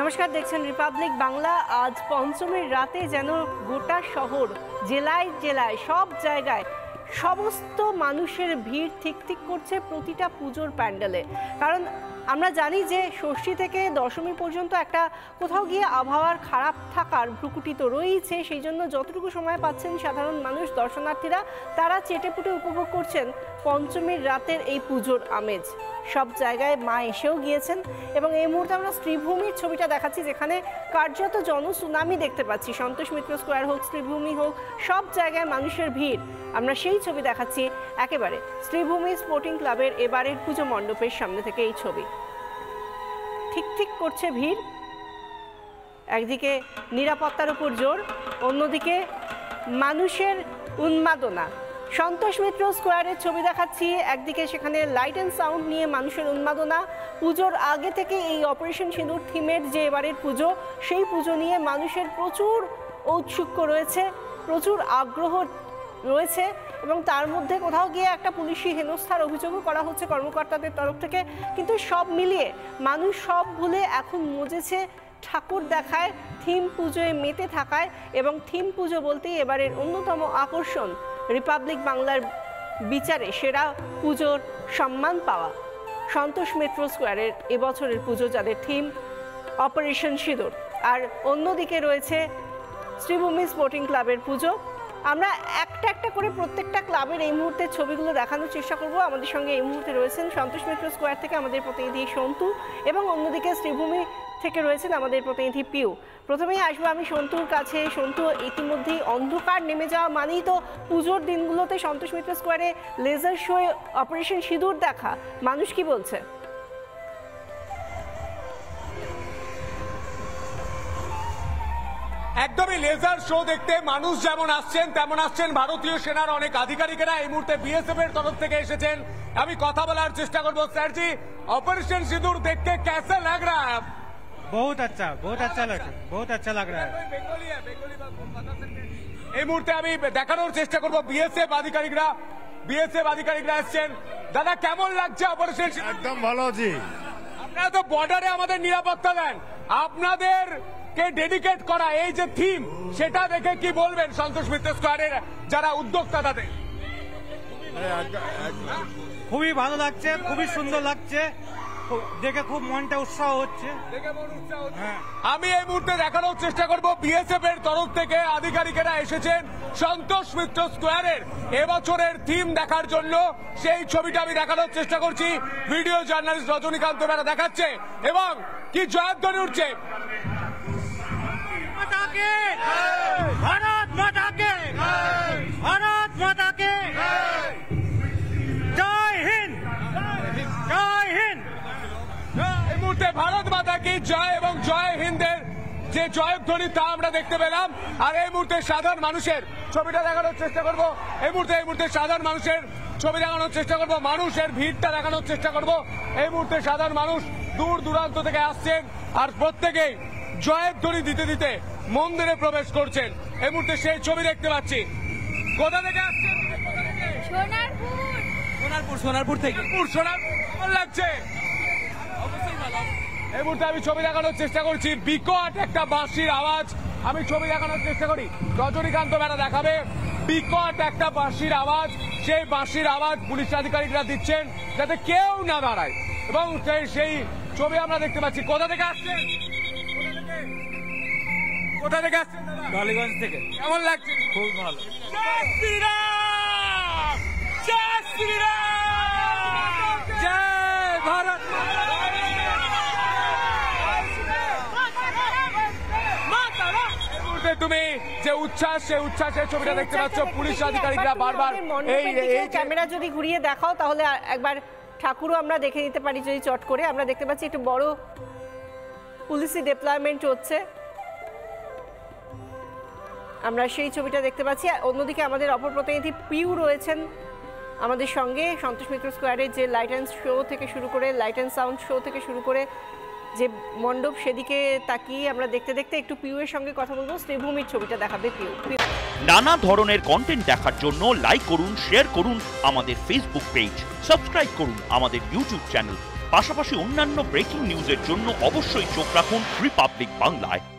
নমস্কার, দেখছেন রিপাবলিক বাংলা। আজ পঞ্চমীর রাতে যেন গোটা শহর, জেলায় জেলায় সব জায়গায় সমস্ত মানুষের ভিড় ঠিক ঠিক করছে প্রতিটা পুজোর প্যান্ডেলে। কারণ আমরা জানি যে ষষ্ঠী থেকে দশমী পর্যন্ত একটা কোথাও গিয়ে আবহাওয়ার খারাপ থাকার ভ্রুকুটি তো রয়েছে। সেই জন্য যতটুকু সময় পাচ্ছেন সাধারণ মানুষ, দর্শনার্থীরা, তারা চেটেপুটে উপভোগ করছেন পঞ্চমীর রাতের এই পুজোর আমেজ। সব জায়গায় মা এসেও গিয়েছেন এবং এই মুহূর্তে আমরা শ্রীভূমির ছবিটা দেখাচ্ছি, যেখানে কার্যত জনসুনামি দেখতে পাচ্ছি। সন্তোষ মিত্র স্কোয়ার হোক, শ্রীভূমি হোক, সব জায়গায় মানুষের ভিড়। আমরা সেই ছবি দেখাচ্ছি একেবারে শ্রীভূমি স্পোর্টিং ক্লাবের এবারের পুজো মণ্ডপের সামনে থেকে। এই ছবি ঠিক ঠিক করছে ভিড়। একদিকে নিরাপত্তার উপর জোর, অন্যদিকে মানুষের উন্মাদনা। সন্তোষ মিত্র স্কোয়ারের ছবি দেখাচ্ছি, একদিকে সেখানে লাইট অ্যান্ড সাউন্ড নিয়ে মানুষের উন্মাদনা। পুজোর আগে থেকে এই অপারেশন সিঁদুর থিমের যে এবারের পুজো, সেই পুজো নিয়ে মানুষের প্রচুর ঔৎসুক্য রয়েছে, প্রচুর আগ্রহ রয়েছে এবং তার মধ্যে কোথাও গিয়ে একটা পুলিশি হেনস্থার অভিযোগও করা হচ্ছে কর্মকর্তাদের তরফ থেকে। কিন্তু সব মিলিয়ে মানুষ সব ভুলে এখন মজেছে ঠাকুর দেখায়, থিম পুজোয় মেতে থাকায়। এবং থিম পুজো বলতেই এবারের অন্যতম আকর্ষণ রিপাবলিক বাংলার বিচারে সেরা পুজোর সম্মান পাওয়া সন্তোষ মিত্র স্কোয়ারের এবছরের পুজো, যাদের থিম অপারেশন সিঁদুর। আর অন্যদিকে রয়েছে শ্রীভূমি স্পোর্টিং ক্লাবের পুজো। আমরা একটা একটা করে প্রত্যেকটা ক্লাবের এই মুহূর্তে ছবিগুলো দেখানোর চেষ্টা করব। আমাদের সঙ্গে এই মুহূর্তে রয়েছেন সন্তোষ মিত্র স্কোয়ার থেকে আমাদের প্রতিনিধি সন্তু, এবং অন্যদিকে শ্রীভূমি থেকে রয়েছেন আমাদের প্রতিনিধি পিউ। প্রথমেই আসবো আমি সন্তুর কাছে। সন্তু, ইতিমধ্যেই অন্ধকার নেমে যাওয়া মানেই তো পুজোর দিনগুলোতে সন্তোষ মিত্র স্কোয়ারে লেজার শোয়ে অপারেশন সিঁদুর দেখা, মানুষ কি বলছে? একদমই লেজার শো দেখতে মানুষ যেমন আসছেন তেমন আসছেন ভারতীয় সেনার অনেক আধিকারিকেরা। এই মুহূর্তে বিএসএফ এর তরফ থেকে এসেছেন। আমি কথা বলার চেষ্টা করবো। স্যারজি, ऑपरेशन सिंदूर देख के कैसा लग रहा है? बहुत अच्छा लग रहा है। এই মুহূর্তে আমি দেখানোর চেষ্টা করবো বিএসএফ আধিকারিকরা এসেছেন। দাদা, কেমন লাগছে অপারেশন? একদম ভালো জি। আপনারা তো বর্ডারে আমাদের নিরাপত্তা দেন, আপনাদের কে ডেডিকেট করা এই যে থিম, সেটা দেখে কি বলবেন সন্তোষ মিত্র স্কোয়ারের যারা উদ্যোক্তা তাদের? খুবই ভালো লাগছে, খুবই সুন্দর লাগছে, দেখে খুব মনটা উৎসাহ হচ্ছে। আমি এই মুহূর্তে দেখানোর চেষ্টা করব বিএসএফ এর তরফ থেকে আধিকারিকেরা এসেছেন সন্তোষ মিত্র স্কোয়ারের এবছরের থিম দেখার জন্য। সেই ছবিটা আমি দেখানোর চেষ্টা করছি। ভিডিও জার্নালিস্ট রজনীকান্ত বেরা দেখাচ্ছে এবং কি জয়ধ্বনি উঠছে। भारत माता के, भारत माता के जय हिंद, जय हिंद। এই মুহূর্তে ভারত মাতা কি জয় এবং জয় হিন্দের যে জয়ধ্বনি তা আমরা দেখতে পেলাম। আর এই মুহূর্তে সাধারণ মানুষের ছবিটা দেখানোর চেষ্টা করব। এই মুহূর্তে সাধারণ মানুষের ছবি দেখানোর চেষ্টা করব, মানুষের ভিড়টা দেখানোর চেষ্টা করব। এই মুহূর্তে সাধারণ মানুষ দূর দূরান্ত থেকে আসছেন আর প্রত্যেকেই জয়ধ্বনি দিতে দিতে মন্দিরে প্রবেশ করছেন। এই মুহূর্তে সেই ছবি দেখতে পাচ্ছি। কোথা থেকে আসছেন? সোনারপুর থেকে। কেমন লাগছে? এই মুহূর্তে আমি ছবি দেখানোর চেষ্টা করছি। বিকট একটা বাঁশির আওয়াজ, আমি ছবি দেখানোর চেষ্টা করি। রজনীকান্ত বেড়া দেখাবে। বিকট একটা বাঁশির আওয়াজ, সেই বাঁশির আওয়াজ পুলিশ আধিকারিকরা দিচ্ছেন যাতে কেউ না দাঁড়ায়, এবং সেই ছবি আমরা দেখতে পাচ্ছি। কোথা থেকে আসছেন? কোথা থেকে আসছেন? টালিগঞ্জ থেকে। কেমন লাগছে? খুব ভালো। জয় শ্রীরাম, জয় শ্রীরাম, জয় ভারত। তুমি যে উচ্ছ্বাস, সেই উচ্ছ্বাসের ছবিটা দেখতে পাচ্ছ। পুলিশ আধিকারিকরা বারবার এই ক্যামেরা যদি ঘুরিয়ে দেখাও তাহলে একবার ঠাকুরও আমরা দেখে নিতে পারি যদি চট করে। আমরা দেখতে পাচ্ছি একটু বড় পুলিশি ডিপ্লয়মেন্ট হচ্ছে, আমরা সেই ছবিটা দেখতে পাচ্ছি। অন্যদিকে আমাদের অপর প্রতিনিধি পিউ রয়েছেন আমাদের সঙ্গে। সন্তোষ মিত্র স্কোয়ারের যে লাইট অ্যান্ড শো থেকে শুরু করে, লাইট অ্যান্ড সাউন্ড শো থেকে শুরু করে যে মণ্ডপ, সেদিকে তাকিয়ে আমরা দেখতে দেখতে একটু পিউয়ের সঙ্গে কথা বলবো। শ্রীভূমির ছবিটা দেখাবে পিউ। নানা ধরনের কন্টেন্ট দেখার জন্য লাইক করুন, শেয়ার করুন আমাদের ফেসবুক পেজ, সাবস্ক্রাইব করুন আমাদের ইউটিউব চ্যানেল। পাশাপাশি অন্যান্য ব্রেকিং নিউজের জন্য অবশ্যই চোখ রাখুন রিপাবলিক বাংলায়।